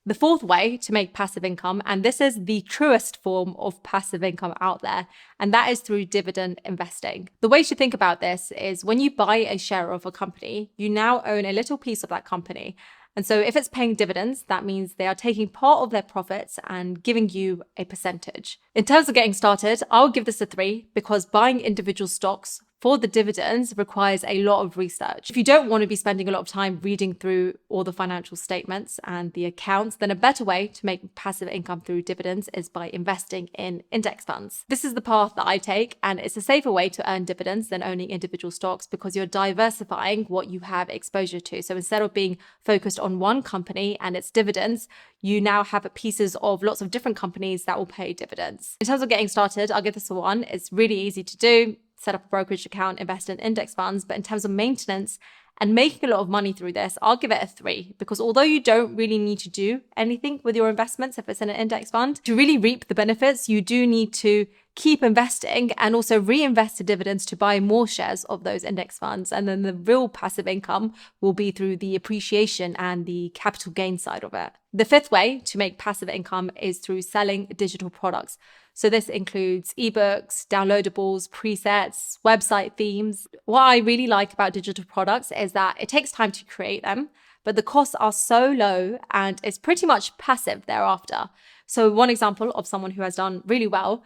The fourth way to make passive income, and this is the truest form of passive income out there, and that is through dividend investing. The way to think about this is when you buy a share of a company, you now own a little piece of that company. And so if it's paying dividends, that means they are taking part of their profits and giving you a percentage. In terms of getting started, I'll give this a 3 because buying individual stocks for the dividends requires a lot of research. If you don't want to be spending a lot of time reading through all the financial statements and the accounts, then a better way to make passive income through dividends is by investing in index funds. This is the path that I take, and it's a safer way to earn dividends than owning individual stocks because you're diversifying what you have exposure to. So instead of being focused on one company and its dividends, you now have pieces of lots of different companies that will pay dividends. In terms of getting started, I'll give this a 1. It's really easy to do. Set up a brokerage account, invest in index funds. But in terms of maintenance and making a lot of money through this, I'll give it a 3 because although you don't really need to do anything with your investments if it's in an index fund, to really reap the benefits, you do need to keep investing and also reinvest the dividends to buy more shares of those index funds. And then the real passive income will be through the appreciation and the capital gain side of it. The fifth way to make passive income is through selling digital products. So this includes eBooks, downloadables, presets, website themes. What I really like about digital products is that it takes time to create them, but the costs are so low and it's pretty much passive thereafter. So one example of someone who has done really well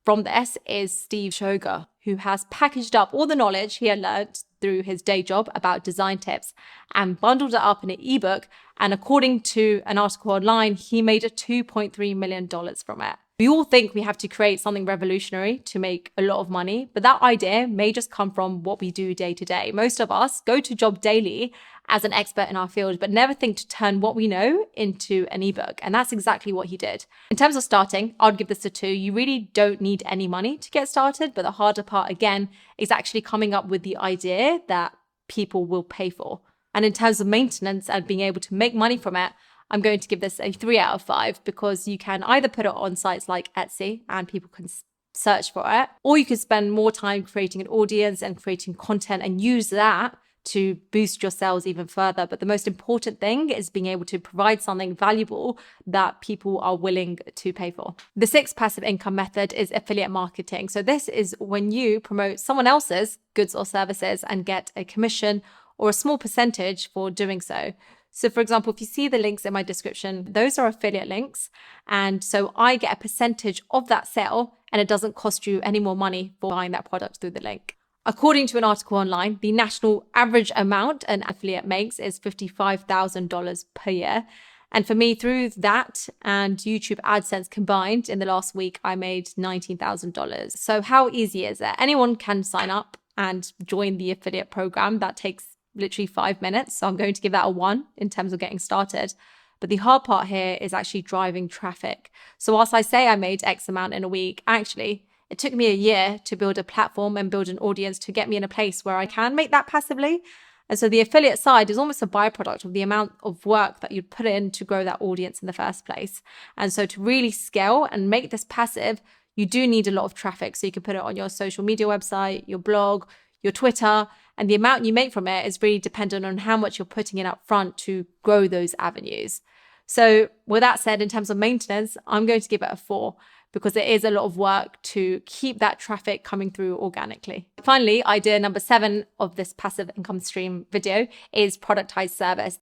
from this is Steve Shoger, who has packaged up all the knowledge he had learned through his day job about design tips and bundled it up in an ebook. And according to an article online, he made $2.3 million from it. We all think we have to create something revolutionary to make a lot of money, but that idea may just come from what we do day to day. Most of us go to job daily as an expert in our field, but never think to turn what we know into an ebook. And that's exactly what he did. In terms of starting, I'd give this a 2. You really don't need any money to get started, but the harder part, again, is actually coming up with the idea that people will pay for. And in terms of maintenance and being able to make money from it, I'm going to give this a 3 out of 5 because you can either put it on sites like Etsy and people can search for it, or you can spend more time creating an audience and creating content and use that to boost your sales even further. But the most important thing is being able to provide something valuable that people are willing to pay for. The 6th passive income method is affiliate marketing. So this is when you promote someone else's goods or services and get a commission or a small percentage for doing so. So for example, if you see the links in my description, those are affiliate links. And so I get a percentage of that sale and it doesn't cost you any more money for buying that product through the link. According to an article online, the national average amount an affiliate makes is $55,000 per year. And for me, through that and YouTube AdSense combined, in the last week, I made $19,000. So how easy is it? Anyone can sign up and join the affiliate program. That takes literally 5 minutes. So I'm going to give that a 1 in terms of getting started. But the hard part here is actually driving traffic. So whilst I say I made X amount in a week, actually, it took me a year to build a platform and build an audience to get me in a place where I can make that passively. And so the affiliate side is almost a byproduct of the amount of work that you'd put in to grow that audience in the first place. And so to really scale and make this passive, you do need a lot of traffic. So you can put it on your social media website, your blog, your Twitter, and the amount you make from it is really dependent on how much you're putting in up front to grow those avenues. So with that said, in terms of maintenance, I'm going to give it a 4 because it is a lot of work to keep that traffic coming through organically. Finally, idea number 7 of this passive income stream video is productized service.